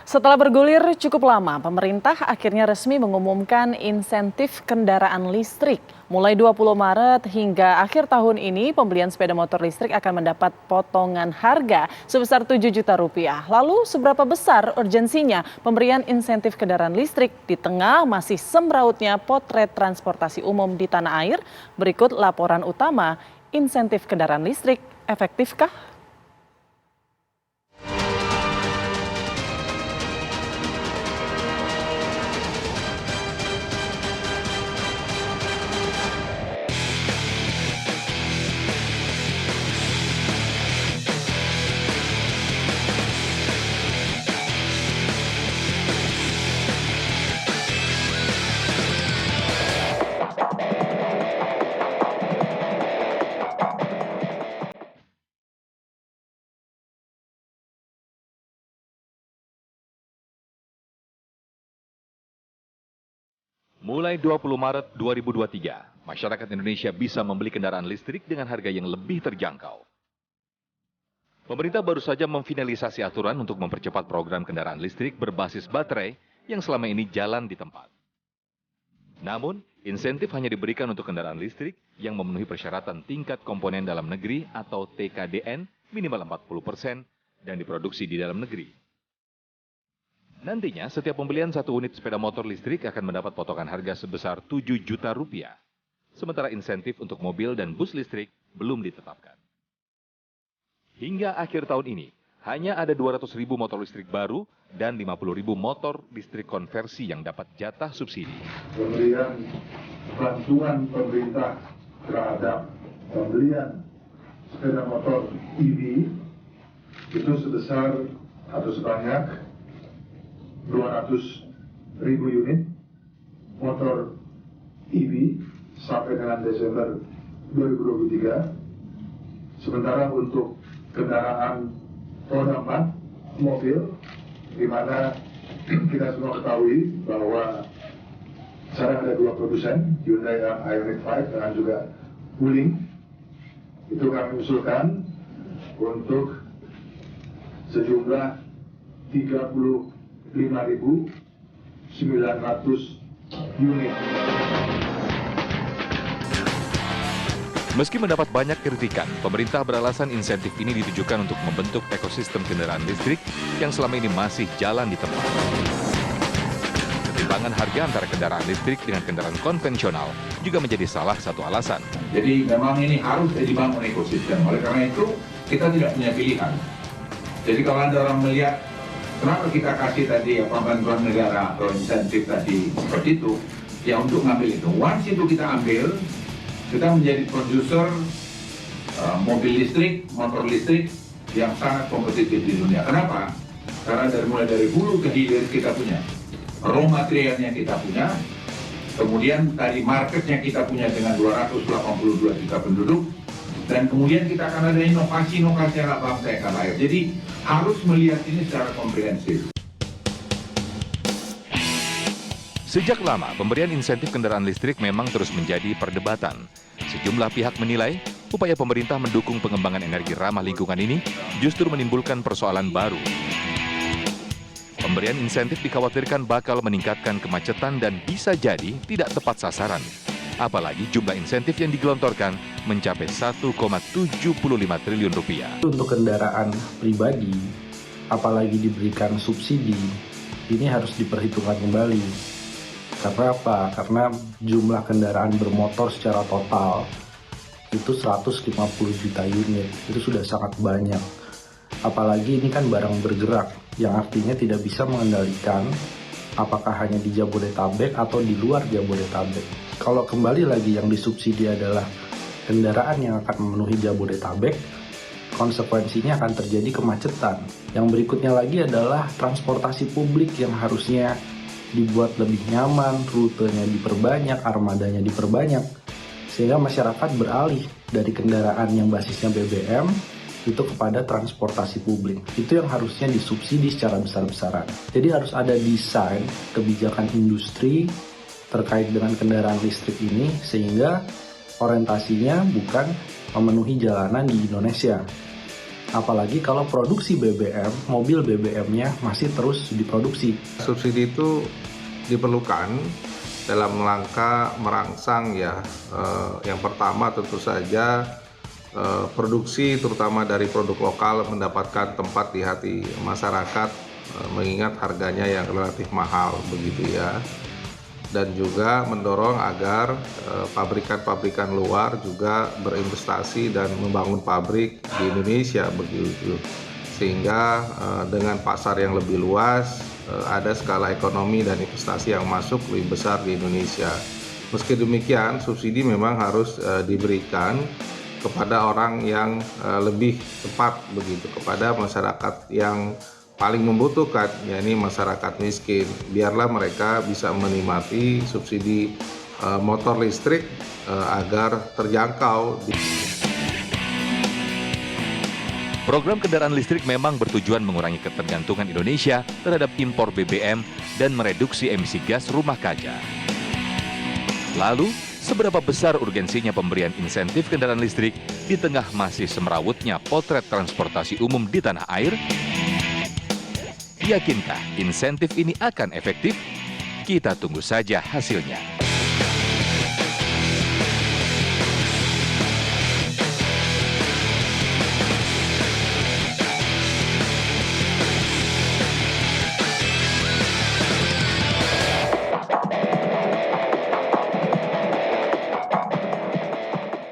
Setelah bergulir cukup lama, pemerintah akhirnya resmi mengumumkan insentif kendaraan listrik. Mulai 20 Maret hingga akhir tahun ini, pembelian sepeda motor listrik akan mendapat potongan harga sebesar 7 juta rupiah. Lalu seberapa besar urgensinya pemberian insentif kendaraan listrik di tengah masih semrautnya potret transportasi umum di tanah air? Berikut laporan utama, insentif kendaraan listrik efektifkah? Mulai 20 Maret 2023, masyarakat Indonesia bisa membeli kendaraan listrik dengan harga yang lebih terjangkau. Pemerintah baru saja memfinalisasi aturan untuk mempercepat program kendaraan listrik berbasis baterai yang selama ini jalan di tempat. Namun, insentif hanya diberikan untuk kendaraan listrik yang memenuhi persyaratan tingkat komponen dalam negeri atau TKDN minimal 40% dan diproduksi di dalam negeri. Nantinya, setiap pembelian satu unit sepeda motor listrik akan mendapat potongan harga sebesar 7 juta rupiah. Sementara insentif untuk mobil dan bus listrik belum ditetapkan. Hingga akhir tahun ini, hanya ada 200.000 motor listrik baru dan 50.000 motor listrik konversi yang dapat jatah subsidi. Pemberian bantuan pemerintah terhadap pembelian sepeda motor EV itu sebesar atau sebanyak 200.000 unit motor EV sampai dengan Desember 2023. Sementara untuk kendaraan roda 4 mobil, di mana kita semua ketahui bahwa sekarang ada dua produsen, Hyundai Ioniq 5 dan juga Wuling. Itu kami usulkan untuk sejumlah 35.900 unit. Meski mendapat banyak kritikan, pemerintah beralasan insentif ini ditujukan untuk membentuk ekosistem kendaraan listrik yang selama ini masih jalan di tempat. Ketimpangan harga antara kendaraan listrik dengan kendaraan konvensional juga menjadi salah satu alasan. Jadi memang ini harus dibangun ekosistem. Oleh karena itu, kita tidak punya pilihan. Jadi kalau ada orang melihat kenapa kita kasih tadi bantuan negara atau insentif tadi seperti itu, ya untuk ngambil itu. Once itu kita ambil, kita menjadi produser mobil listrik, motor listrik yang sangat kompetitif di dunia. Kenapa? Karena mulai dari hulu ke hilir kita punya, raw materialnya kita punya, kemudian tadi marketnya kita punya dengan 282 juta penduduk, dan kemudian kita akan ada inovasi-inovasi anak bangsa yang akan lahir. Jadi harus melihat ini secara komprehensif. Sejak lama, pemberian insentif kendaraan listrik memang terus menjadi perdebatan. Sejumlah pihak menilai, upaya pemerintah mendukung pengembangan energi ramah lingkungan ini justru menimbulkan persoalan baru. Pemberian insentif dikhawatirkan bakal meningkatkan kemacetan dan bisa jadi tidak tepat sasaran. Apalagi jumlah insentif yang digelontorkan mencapai 1,75 triliun rupiah. Untuk kendaraan pribadi, apalagi diberikan subsidi, ini harus diperhitungkan kembali. Karena apa? Karena jumlah kendaraan bermotor secara total itu 150 juta unit, itu sudah sangat banyak. Apalagi ini kan barang bergerak, yang artinya tidak bisa mengendalikan apakah hanya di Jabodetabek atau di luar Jabodetabek. Kalau kembali lagi yang disubsidi adalah kendaraan yang akan memenuhi Jabodetabek, konsekuensinya akan terjadi kemacetan. Yang berikutnya lagi adalah transportasi publik yang harusnya dibuat lebih nyaman, rutenya diperbanyak, armadanya diperbanyak, sehingga masyarakat beralih dari kendaraan yang basisnya BBM itu kepada transportasi publik. Itu yang harusnya disubsidi secara besar-besaran. Jadi harus ada desain kebijakan industri terkait dengan kendaraan listrik ini, sehingga orientasinya bukan memenuhi jalanan di Indonesia, Apalagi kalau produksi BBM, mobil BBM-nya masih terus diproduksi. Subsidi itu diperlukan dalam rangka merangsang ya. Yang pertama tentu saja produksi terutama dari produk lokal mendapatkan tempat di hati masyarakat, mengingat harganya yang relatif mahal begitu ya. Dan juga mendorong agar pabrikan-pabrikan luar juga berinvestasi dan membangun pabrik di Indonesia begitu. Sehingga dengan pasar yang lebih luas, ada skala ekonomi dan investasi yang masuk lebih besar di Indonesia. Meski demikian, subsidi memang harus diberikan kepada orang yang lebih tepat begitu, kepada masyarakat yang paling membutuhkan, yakni masyarakat miskin. Biarlah mereka bisa menikmati subsidi motor listrik agar terjangkau. Program kendaraan listrik memang bertujuan mengurangi ketergantungan Indonesia terhadap impor BBM dan mereduksi emisi gas rumah kaca. Lalu, seberapa besar urgensinya pemberian insentif kendaraan listrik di tengah masih semerawutnya potret transportasi umum di tanah air? Yakinkah insentif ini akan efektif? Kita tunggu saja hasilnya.